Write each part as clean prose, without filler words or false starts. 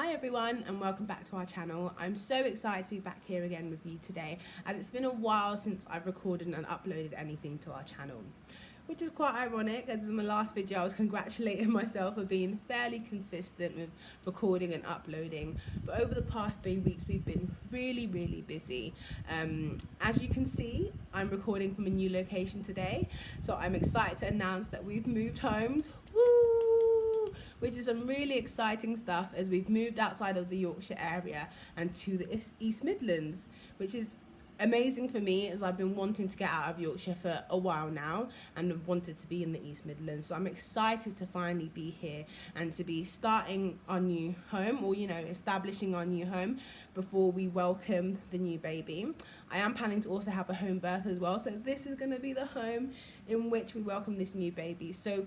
Hi everyone and welcome back to our channel. I'm so excited to be back here again with you today, as it's been a while since I've recorded and uploaded anything to our channel, which is quite ironic, as in the last video I was congratulating myself for being fairly consistent with recording and uploading, but over the past 3 weeks we've been really busy. As you can see, I'm recording from a new location today, so I'm excited to announce that we've moved homes. Woo! Which is some really exciting stuff, as we've moved outside of the Yorkshire area and to the East Midlands, which is amazing for me, as I've been wanting to get out of Yorkshire for a while now and have wanted to be in the East Midlands. So I'm excited to finally be here and to be starting our new home, or establishing our new home before we welcome the new baby. I am planning to also have a home birth as well, so this is going to be the home in which we welcome this new baby. So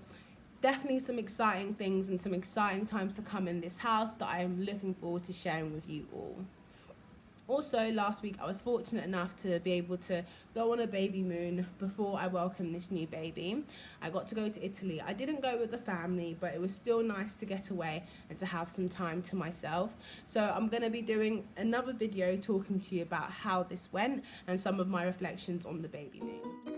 definitely some exciting things and some exciting times to come in this house that I am looking forward to sharing with you all. Also, last week I was fortunate enough to be able to go on a baby moon before I welcomed this new baby. I got to go to Italy. I didn't go with the family, but it was still nice to get away and to have some time to myself. So I'm going to be doing another video talking to you about how this went and some of my reflections on the baby moon.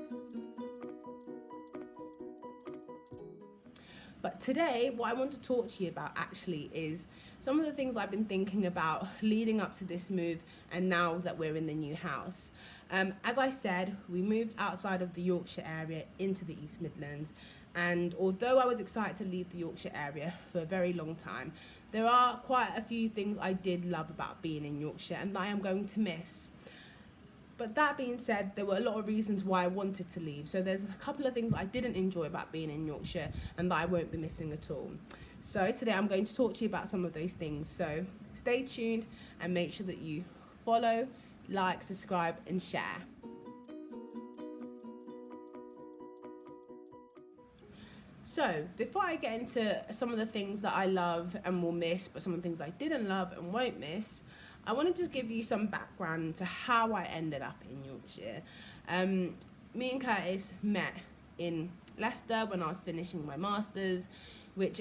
But today, what I want to talk to you about actually is some of the things I've been thinking about leading up to this move and now that we're in the new house. As I said, we moved outside of the Yorkshire area into the East Midlands, and although I was excited to leave the Yorkshire area for a very long time, there are quite a few things I did love about being in Yorkshire and that I am going to miss. But that being said, there were a lot of reasons why I wanted to leave. So there's a couple of things I didn't enjoy about being in Yorkshire and that I won't be missing at all. So today I'm going to talk to you about some of those things. So stay tuned and make sure that you follow, like, subscribe and share. So before I get into some of the things that I love and will miss, but some of the things I didn't love and won't miss, I want to just give you some background to how I ended up in Yorkshire. Me and Curtis met in Leicester when I was finishing my masters, which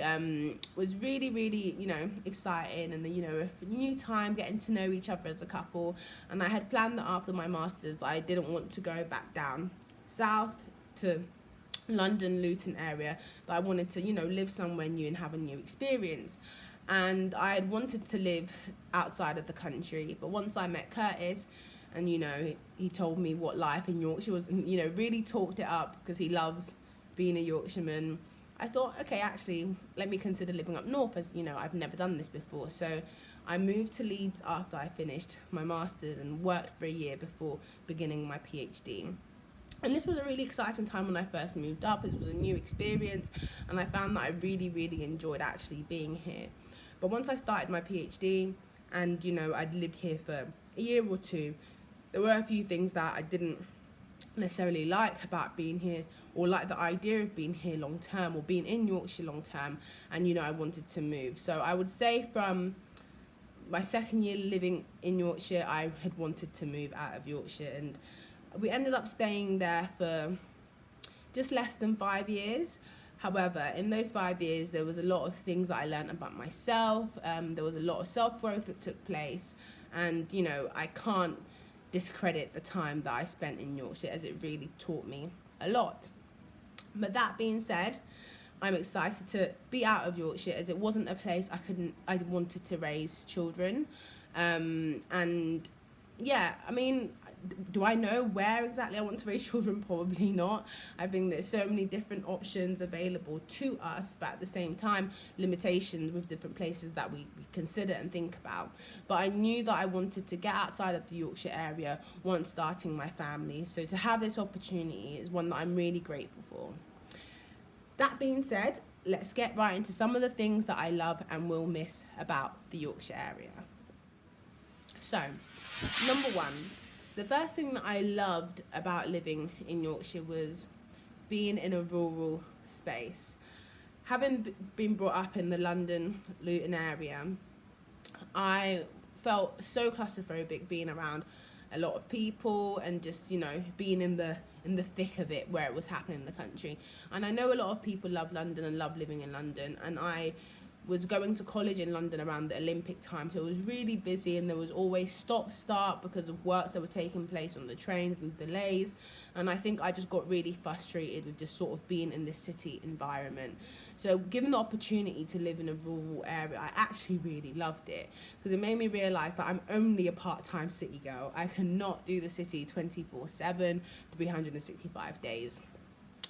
was really exciting, and a new time getting to know each other as a couple. And I had planned that after my masters that I didn't want to go back down south to London, Luton area, that I wanted to live somewhere new and have a new experience. And I had wanted to live outside of the country, but once I met Curtis and he told me what life in Yorkshire was, and really talked it up because he loves being a Yorkshireman, I thought, okay, actually let me consider living up north, as I've never done this before. So I moved to Leeds after I finished my masters and worked for a year before beginning my PhD. And this was a really exciting time when I first moved up. It was a new experience and I found that I really enjoyed actually being here. But once I started my PhD and I'd lived here for a year or two, there were a few things that I didn't necessarily like about being here, or like the idea of being here long term, or being in Yorkshire long term, and I wanted to move. So I would say from my second year living in Yorkshire, I had wanted to move out of Yorkshire, and we ended up staying there for just less than 5 years. However, in those 5 years, there was a lot of things that I learned about myself. There was a lot of self-growth that took place. And, I can't discredit the time that I spent in Yorkshire, as it really taught me a lot. But that being said, I'm excited to be out of Yorkshire, as it wasn't a place I wanted to raise children. And yeah, I mean, do I know where exactly I want to raise children? Probably not. I think there's so many different options available to us, but at the same time, limitations with different places that we consider and think about. But I knew that I wanted to get outside of the Yorkshire area once starting my family. So to have this opportunity is one that I'm really grateful for. That being said, let's get right into some of the things that I love and will miss about the Yorkshire area. So, number one, the first thing that I loved about living in Yorkshire was being in a rural space. Having been brought up in the London, Luton area, I felt so claustrophobic being around a lot of people and just, being in the thick of it where it was happening in the country. And I know a lot of people love London and love living in London, and I was going to college in London around the Olympic time, so it was really busy, and there was always stop-start because of works that were taking place on the trains and delays. And I think I just got really frustrated with just sort of being in this city environment. So given the opportunity to live in a rural area, I actually really loved it, because it made me realise that I'm only a part-time city girl. I cannot do the city 24/7, 365 days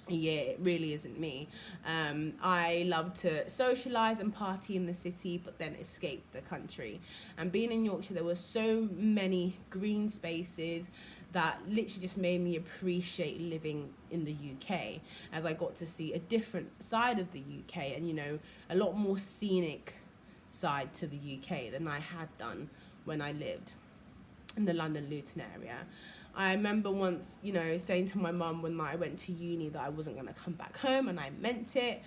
a year. It really isn't me. I love to socialise and party in the city, but then escape the country. And being in Yorkshire, there were so many green spaces that literally just made me appreciate living in the UK, as I got to see a different side of the UK, and, you know, a lot more scenic side to the UK than I had done when I lived in the London Luton area. I remember once, you know, saying to my mum when I went to uni that I wasn't going to come back home, and I meant it,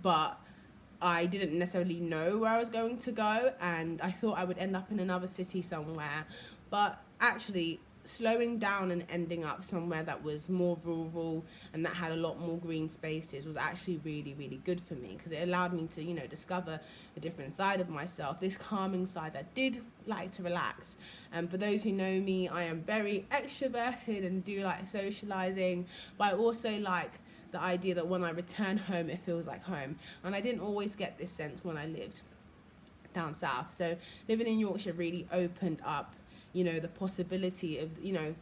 but I didn't necessarily know where I was going to go, and I thought I would end up in another city somewhere. But actually, slowing down and ending up somewhere that was more rural and that had a lot more green spaces was actually really, really good for me, because it allowed me to, you know, discover a different side of myself, this calming side that did like to relax. And for those who know me, I am very extroverted and do like socializing, but I also like the idea that when I return home, it feels like home. And I didn't always get this sense when I lived down south. So living in Yorkshire really opened up, you know, the possibility of, you know,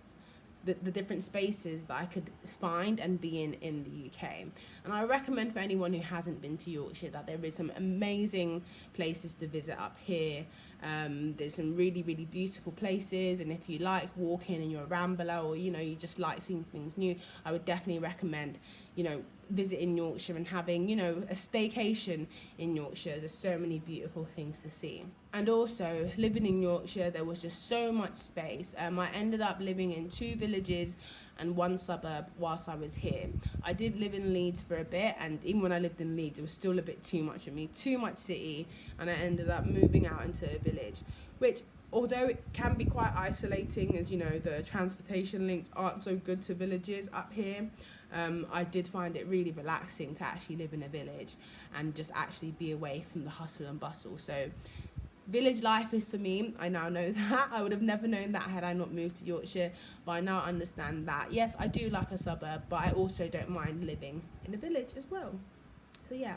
the different spaces that I could find and be in the UK. And I recommend for anyone who hasn't been to Yorkshire that there is some amazing places to visit up here. There's some really, really beautiful places, and if you like walking and you're a rambler, or, you know, you just like seeing things new, I would definitely recommend, you know, visiting Yorkshire and having, you know, a staycation in Yorkshire. There's so many beautiful things to see. And also, living in Yorkshire, there was just so much space. I ended up living in 2 villages and 1 suburb whilst I was here. I did live in Leeds for a bit, and even when I lived in Leeds, it was still a bit too much for me, too much city, and I ended up moving out into a village, which, although it can be quite isolating, as, you know, the transportation links aren't so good to villages up here, I did find it really relaxing to actually live in a village and just actually be away from the hustle and bustle. So village life is for me. I now know that. I would have never known that had I not moved to Yorkshire, but I now understand that, yes, I do like a suburb, but I also don't mind living in a village as well. So yeah.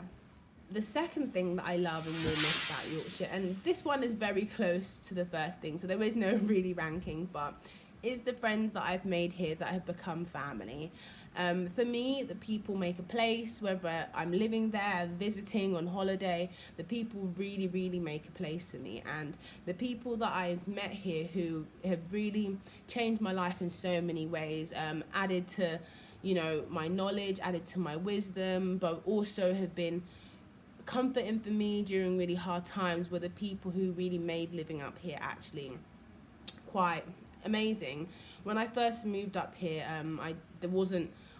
The second thing that I love and will miss about Yorkshire, and this one is very close to the first thing, so there is no really ranking, but is the friends that I've made here that have become family. For me, the people make a place, whether I'm living there, visiting, on holiday, the people really, really make a place for me. And the people that I've met here who have really changed my life in so many ways, added to, you know, my knowledge, added to my wisdom, but also have been comforting for me during really hard times, were the people who really made living up here actually quite amazing. When I first moved up here,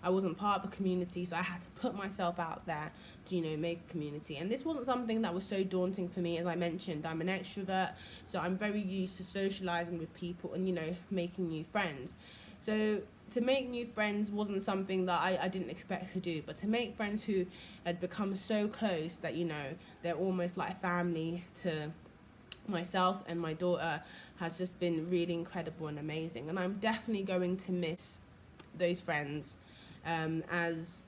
I wasn't part of the community, so I had to put myself out there to, you know, make a community. And this wasn't something that was so daunting for me. As I mentioned, I'm an extrovert, so I'm very used to socializing with people and, you know, making new friends. So to make new friends wasn't something that I didn't expect to do, but to make friends who had become so close that, you know, they're almost like family to myself and my daughter has just been really incredible and amazing. And I'm definitely going to miss those friends, as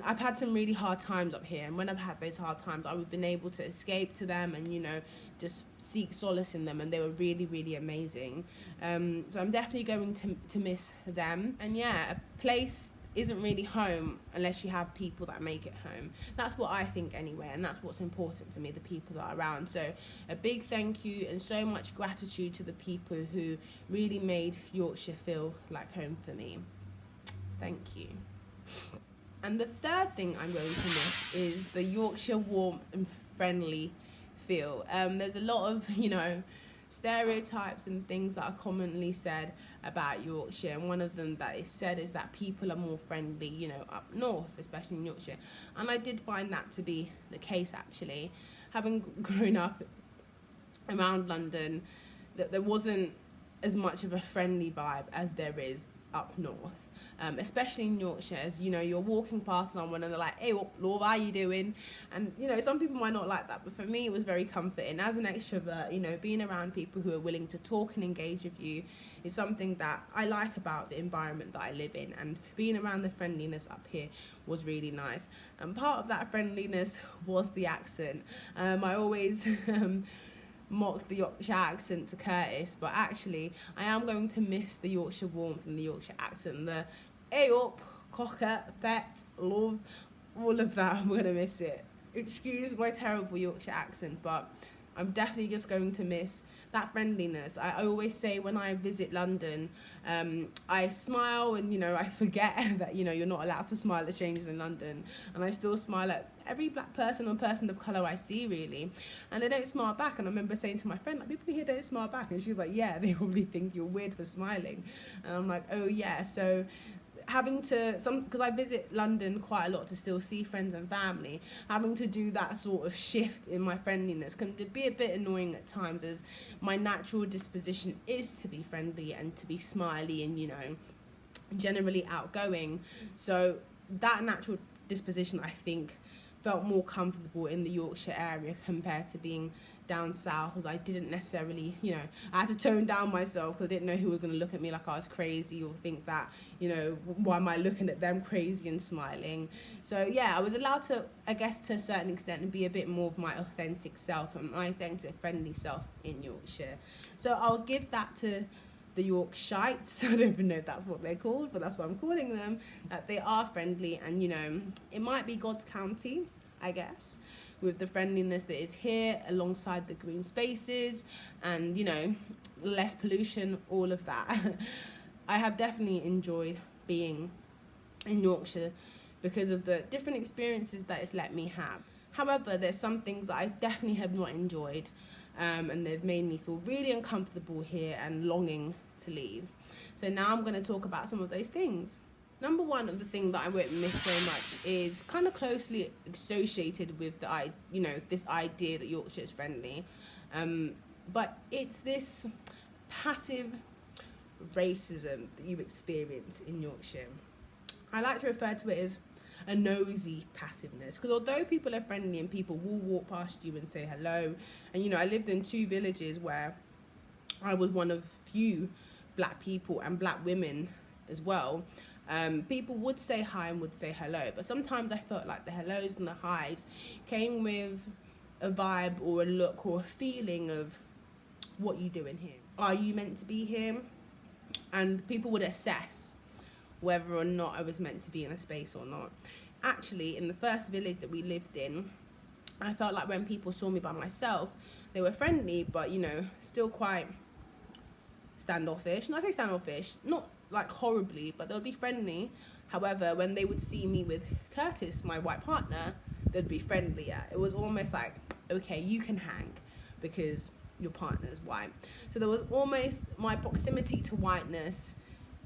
I've had some really hard times up here, and when I've had those hard times, I've been able to escape to them and, you know, just seek solace in them, and they were really, really amazing. So I'm definitely going to miss them. And yeah, a place isn't really home unless you have people that make it home. That's what I think anyway, and that's what's important for me, the people that are around. So a big thank you and so much gratitude to the people who really made Yorkshire feel like home for me. Thank you. And the third thing I'm going to miss is the Yorkshire warmth and friendly feel. There's a lot of, you know, stereotypes and things that are commonly said about Yorkshire, and one of them that is said is that people are more friendly, you know, up north, especially in Yorkshire. And I did find that to be the case, actually. Having grown up around London, that there wasn't as much of a friendly vibe as there is up north. especially in Yorkshire, as you know, you're walking past someone and they're like, hey, Lord, how are you doing? And you know, some people might not like that, but for me it was very comforting. As an extrovert, you know, being around people who are willing to talk and engage with you is something that I like about the environment that I live in, and being around the friendliness up here was really nice. And part of that friendliness was the accent. I always mocked the Yorkshire accent to Curtis, but actually I am going to miss the Yorkshire warmth and the Yorkshire accent, the hey up, cocker, pet, love, all of that. I'm going to miss it. Excuse my terrible Yorkshire accent, but I'm definitely just going to miss that friendliness. I always say when I visit London, I smile, and you know, I forget that, you know, you're not allowed to smile at strangers in London, and I still smile at every black person or person of colour I see, really, and they don't smile back. And I remember saying to my friend, like, people here don't smile back, and she's like, yeah, they probably think you're weird for smiling. And I'm like, oh yeah. So having to, because I visit London quite a lot to still see friends and family, having to do that sort of shift in my friendliness can be a bit annoying at times, as my natural disposition is to be friendly and to be smiley and, you know, generally outgoing. So that natural disposition, I think, felt more comfortable in the Yorkshire area compared to being down south, because I didn't necessarily, you know, I had to tone down myself because I didn't know who was going to look at me like I was crazy or think that, you know, why am I looking at them crazy and smiling. So yeah, I was allowed to, I guess, to a certain extent, be a bit more of my authentic self and my authentic friendly self in Yorkshire. So I'll give that to the Yorkshites. I don't even know if that's what they're called, but that's what I'm calling them, that they are friendly. And you know, it might be God's county, I guess, with the friendliness that is here, alongside the green spaces and, you know, less pollution, all of that. I have definitely enjoyed being in Yorkshire because of the different experiences that it's let me have. However, there's some things that I definitely have not enjoyed, and they've made me feel really uncomfortable here and longing to leave. So now I'm going to talk about some of those things. Number one of the thing that I won't miss so much is kind of closely associated with this idea that Yorkshire is friendly, but it's this passive racism that you experience in Yorkshire. I like to refer to it as a nosy passiveness, because although people are friendly and people will walk past you and say hello, and you know, I lived in 2 villages where I was one of few black people and black women as well. People would say hi and would say hello, but sometimes I felt like the hellos and the highs came with a vibe or a look or a feeling of, what you doing here? Are you meant to be here? And people would assess whether or not I was meant to be in a space or not. Actually, in the first village that we lived in, I felt like when people saw me by myself, they were friendly, but you know, still quite standoffish. And I say standoffish, not like horribly, but they would be friendly. However, when they would see me with Curtis, my white partner, they'd be friendlier. It was almost like, okay, you can hang because your partner is white. So there was almost, my proximity to whiteness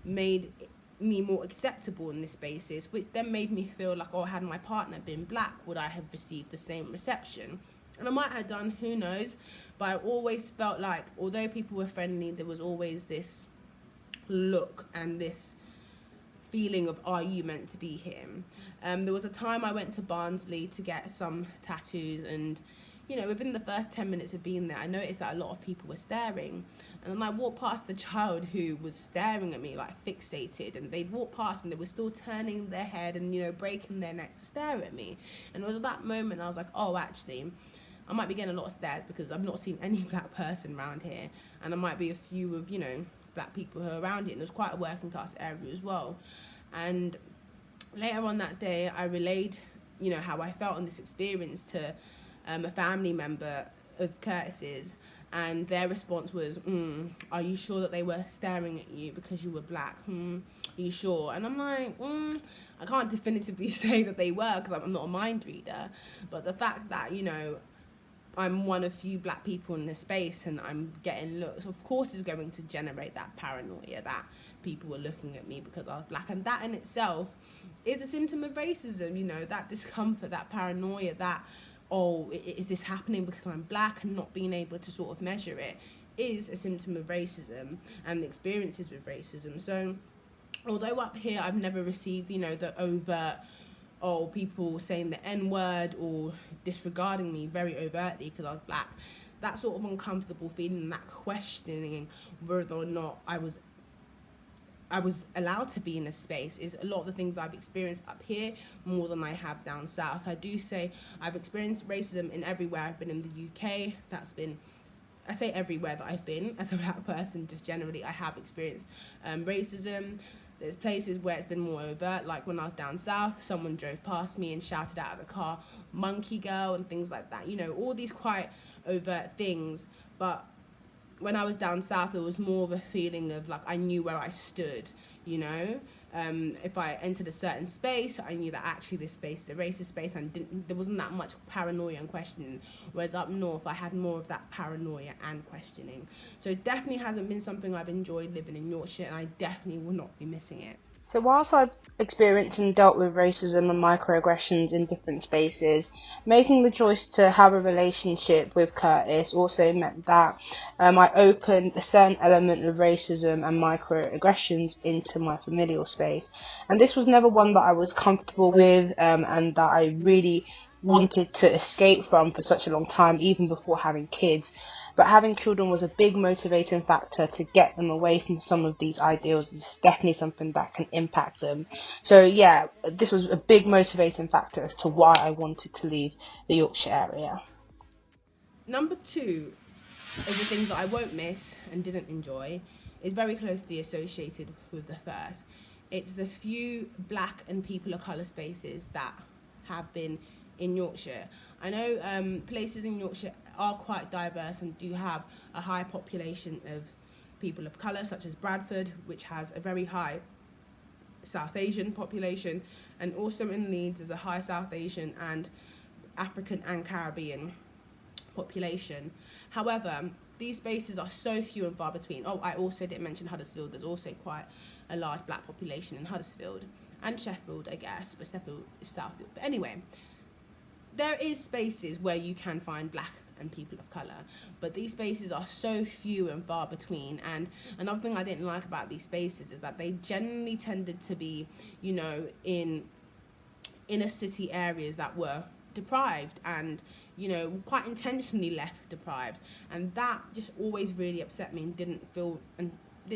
made me more acceptable in this spaces, which then made me feel like, oh, had my partner been black, would I have received the same reception? And I might have done, who knows, but I always felt like, although people were friendly, there was always this look and this feeling of, are you meant to be here? There was a time I went to Barnsley to get some tattoos, and you know, within the first 10 minutes of being there, I noticed that a lot of people were staring. And then I walked past the child who was staring at me, like fixated, and they'd walk past and they were still turning their head and, you know, breaking their neck to stare at me. And it was at that moment I was like, oh, actually, I might be getting a lot of stares because I've not seen any black person around here, and there might be a few of, you know, black people who are around it, and it was quite a working class area as well. And later on that day, I relayed, you know, how I felt on this experience to a family member of Curtis's, and their response was, are you sure that they were staring at you because you were black? Are you sure? And I'm like, I can't definitively say that they were because I'm not a mind reader, but the fact that, you know, I'm one of few black people in this space and I'm getting looks, of course is going to generate that paranoia that people were looking at me because I was black. And that in itself is a symptom of racism, you know, that discomfort, that paranoia, that, oh, is this happening because I'm black, and not being able to sort of measure it is a symptom of racism and the experiences with racism. So although up here I've never received, you know, the overt, or people saying the N-word or disregarding me very overtly because I was black, that sort of uncomfortable feeling, that questioning whether or not I was allowed to be in a space, is a lot of the things I've experienced up here more than I have down south. I do say I've experienced racism in everywhere I've been in the UK. That's been, I say everywhere that I've been as a black person, just generally I have experienced racism. There's places where it's been more overt, like when I was down south, someone drove past me and shouted out of the car, "monkey girl," and things like that. You know, all these quite overt things. But when I was down south, it was more of a feeling of like I knew where I stood, you know. If I entered a certain space, I knew that actually this space is a racist space, and there wasn't that much paranoia and questioning. Whereas up north, I had more of that paranoia and questioning. So it definitely hasn't been something I've enjoyed living in Yorkshire, and I definitely will not be missing it. So whilst I've experienced and dealt with racism and microaggressions in different spaces, making the choice to have a relationship with Curtis also meant that I opened a certain element of racism and microaggressions into my familial space. And this was never one that I was comfortable with, and that I really wanted to escape from for such a long time, even before having kids. But having children was a big motivating factor to get them away from some of these ideals. It's definitely something that can impact them. So yeah, this was a big motivating factor as to why I wanted to leave the Yorkshire area. Number two of the things that I won't miss and didn't enjoy is very closely associated with the first. It's the few black and people of colour spaces that have been in Yorkshire. I know places in Yorkshire are quite diverse and do have a high population of people of colour, such as Bradford, which has a very high South Asian population, and also in Leeds is a high South Asian and African and Caribbean population. However, these spaces are so few and far between. Oh, I also didn't mention Huddersfield. There's also quite a large black population in Huddersfield, and Sheffield, I guess, but Sheffield is Southfield. But anyway, there is spaces where you can find black and people of colour, but these spaces are so few and far between. And another thing I didn't like about these spaces is that they generally tended to be, you know, in inner city areas that were deprived and, you know, quite intentionally left deprived, and that just always really upset me and didn't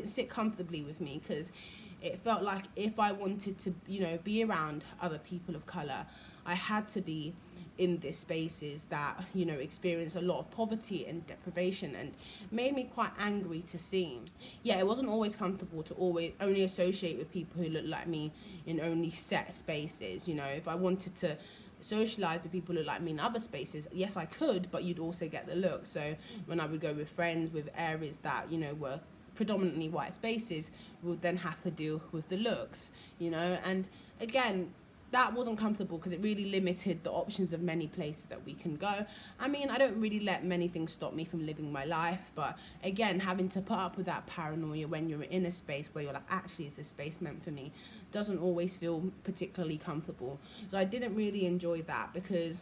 sit comfortably with me, because it felt like if I wanted to, you know, be around other people of colour, I had to be in these spaces that, you know, experience a lot of poverty and deprivation, and made me quite angry to see. Yeah, it wasn't always comfortable to always only associate with people who look like me in only set spaces. You know, if I wanted to socialise with people who look like me in other spaces, yes I could, but you'd also get the look. So when I would go with friends with areas that, you know, were predominantly white spaces, we would then have to deal with the looks, you know. And again, that wasn't comfortable because it really limited the options of many places that we can go. I mean, I don't really let many things stop me from living my life, but again, having to put up with that paranoia when you're in a space where you're like, actually, is this space meant for me, doesn't always feel particularly comfortable. So I didn't really enjoy that, because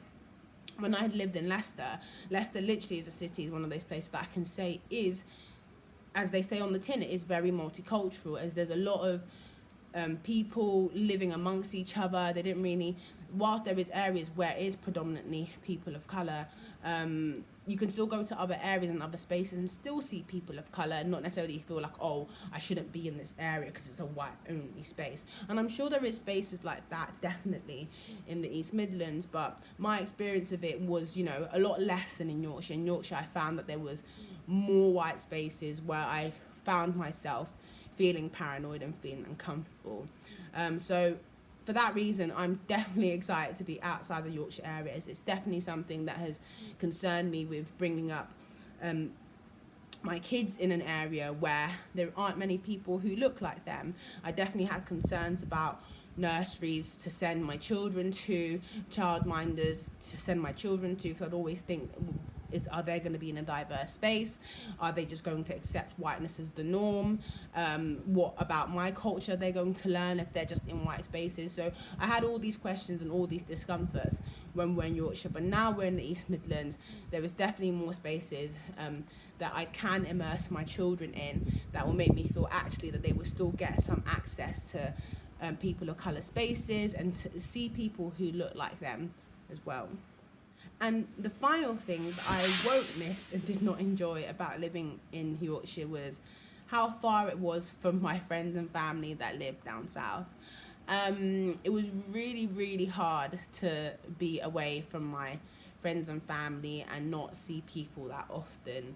when I had lived in Leicester literally is a city, is one of those places that I can say is, as they say on the tin, it is very multicultural, as there's a lot of people living amongst each other. They didn't really, whilst there is areas where it is predominantly people of colour, you can still go to other areas and other spaces and still see people of colour, and not necessarily feel like, oh, I shouldn't be in this area because it's a white only space. And I'm sure there is spaces like that definitely in the East Midlands, but my experience of it was, you know, a lot less than in Yorkshire. In Yorkshire I found that there was more white spaces where I found myself feeling paranoid and feeling uncomfortable. So for that reason, I'm definitely excited to be outside the Yorkshire areas. It's definitely something that has concerned me with bringing up my kids in an area where there aren't many people who look like them. I definitely had concerns about nurseries to send my children to, childminders to send my children to, because I'd always think, are they going to be in a diverse space? Are they just going to accept whiteness as the norm? What about my culture they're going to learn if they're just in white spaces? So I had all these questions and all these discomforts when we're in Yorkshire, but now we're in the East Midlands. There is definitely more spaces that I can immerse my children in, that will make me feel actually that they will still get some access to people of colour spaces, and to see people who look like them as well. And the final thing that I won't miss and did not enjoy about living in Yorkshire was how far it was from my friends and family that lived down south. It was really, really hard to be away from my friends and family and not see people that often.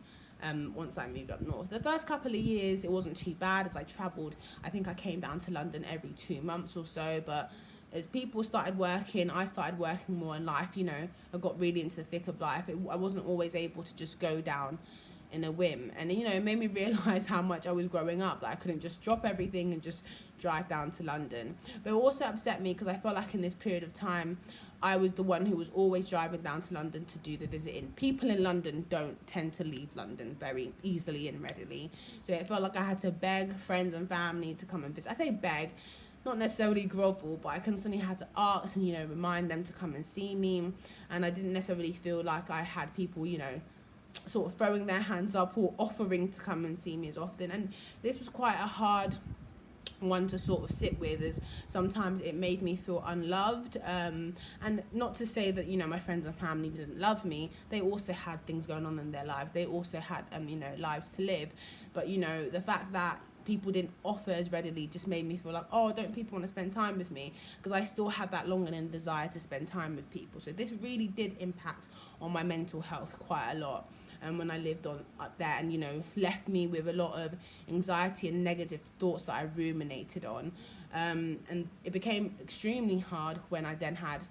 Once I moved up north, the first couple of years it wasn't too bad as I travelled. I think I came down to London every 2 months or so, but as people started working, I started working more in life, I got really into the thick of life. I wasn't always able to just go down in a whim, and it made me realise how much I was growing up, that I couldn't just drop everything and just drive down to London. But it also upset me because I felt like in this period of time I was the one who was always driving down to London to do the visiting. People in London don't tend to leave London very easily and readily, so it felt like I had to beg friends and family to come and visit. I say beg, not necessarily grovel, but I constantly had to ask and remind them to come and see me, and I didn't necessarily feel like I had people sort of throwing their hands up or offering to come and see me as often. And this was quite a hard one to sort of sit with, as sometimes it made me feel unloved, and not to say that my friends and family didn't love me. They also had things going on in their lives, they also had lives to live, but the fact that people didn't offer as readily just made me feel like, oh, don't people want to spend time with me? Because I still had that longing and desire to spend time with people. So this really did impact on my mental health quite a lot, and when I lived up there, and left me with a lot of anxiety and negative thoughts that I ruminated on, and it became extremely hard when I then had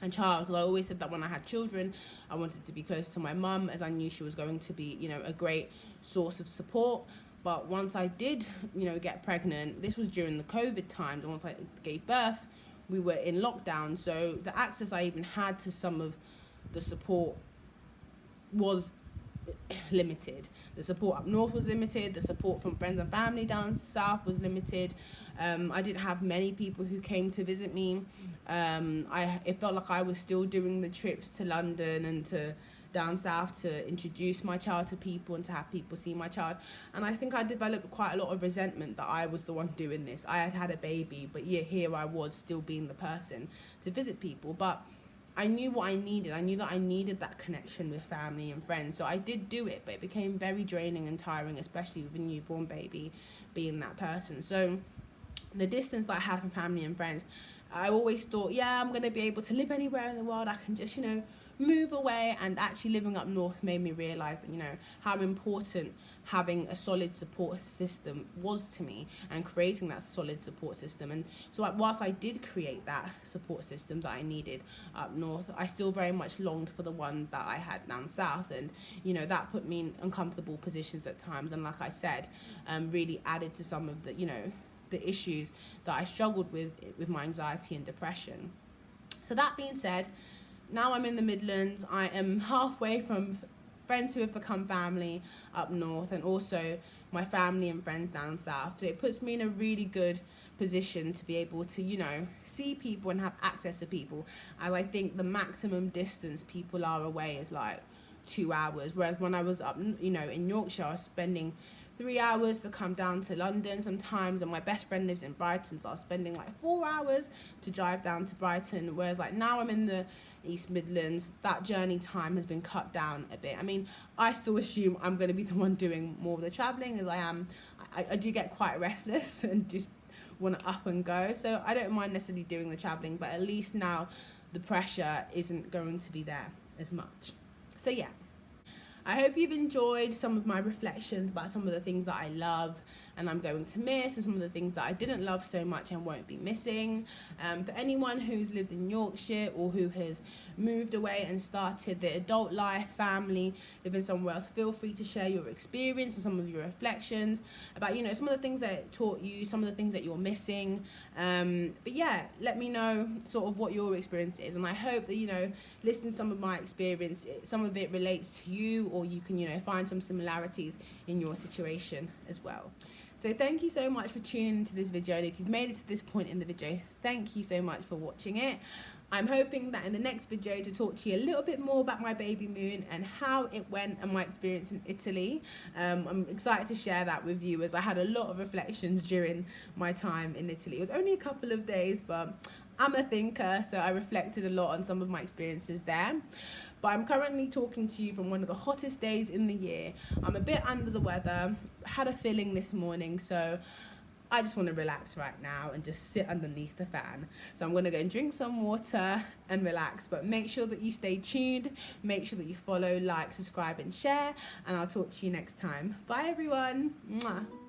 a child, because I always said that when I had children I wanted to be close to my mum, as I knew she was going to be a great source of support. But once I did get pregnant, this was during the COVID times, and once I gave birth we were in lockdown, so the access I even had to some of the support was limited. The support up north was limited, the support from friends and family down south was limited. I didn't have many people who came to visit me. It felt like I was still doing the trips to London and to down south to introduce my child to people and to have people see my child, and I think I developed quite a lot of resentment that I was the one doing this. I had a baby, but here I was still being the person to visit people. But I knew what I needed. I knew that I needed that connection with family and friends, so I did do it, but it became very draining and tiring, especially with a newborn baby being that person. So the distance that I had from family and friends, I always thought, I'm going to be able to live anywhere in the world, I can just move away. And actually living up north made me realise that how important having a solid support system was to me, and creating that solid support system. And so whilst I did create that support system that I needed up north, I still very much longed for the one that I had down south, and that put me in uncomfortable positions at times, and like I said, really added to some of the the issues that I struggled with my anxiety and depression. So that being said, now I'm in the Midlands. I am halfway from friends who have become family up north, and also my family and friends down south. So it puts me in a really good position to be able to, see people and have access to people. As I think the maximum distance people are away is like 2 hours. Whereas when I was up, in Yorkshire, I was spending 3 hours to come down to London sometimes, and my best friend lives in Brighton, so I was spending like 4 hours to drive down to Brighton. Whereas like now I'm in the East Midlands, that journey time has been cut down a bit. I mean, I still assume I'm going to be the one doing more of the travelling, as I am. I do get quite restless and just want to up and go, so I don't mind necessarily doing the travelling, but at least now the pressure isn't going to be there as much. So yeah, I hope you've enjoyed some of my reflections about some of the things that I love and I'm going to miss, and some of the things that I didn't love so much and won't be missing. For anyone who's lived in Yorkshire or who has moved away and started their adult life, family, living somewhere else, feel free to share your experience and some of your reflections about, some of the things that it taught you, some of the things that you're missing, But yeah, let me know sort of what your experience is, and I hope that, you know, listening to some of my experience, some of it relates to you, or you can, you know, find some similarities in your situation as well. So thank you so much for tuning into this video, and if you've made it to this point in the video, thank you so much for watching it. I'm hoping that in the next video to talk to you a little bit more about my baby moon and how it went and my experience in Italy. I'm excited to share that with you, as I had a lot of reflections during my time in Italy. It was only a couple of days, but I'm a thinker, so I reflected a lot on some of my experiences there. But I'm currently talking to you from one of the hottest days in the year. I'm a bit under the weather, had a feeling this morning, so I just want to relax right now and just sit underneath the fan. So I'm going to go and drink some water and relax. But make sure that you stay tuned. Make sure that you follow, like, subscribe and share. And I'll talk to you next time. Bye everyone. Mwah.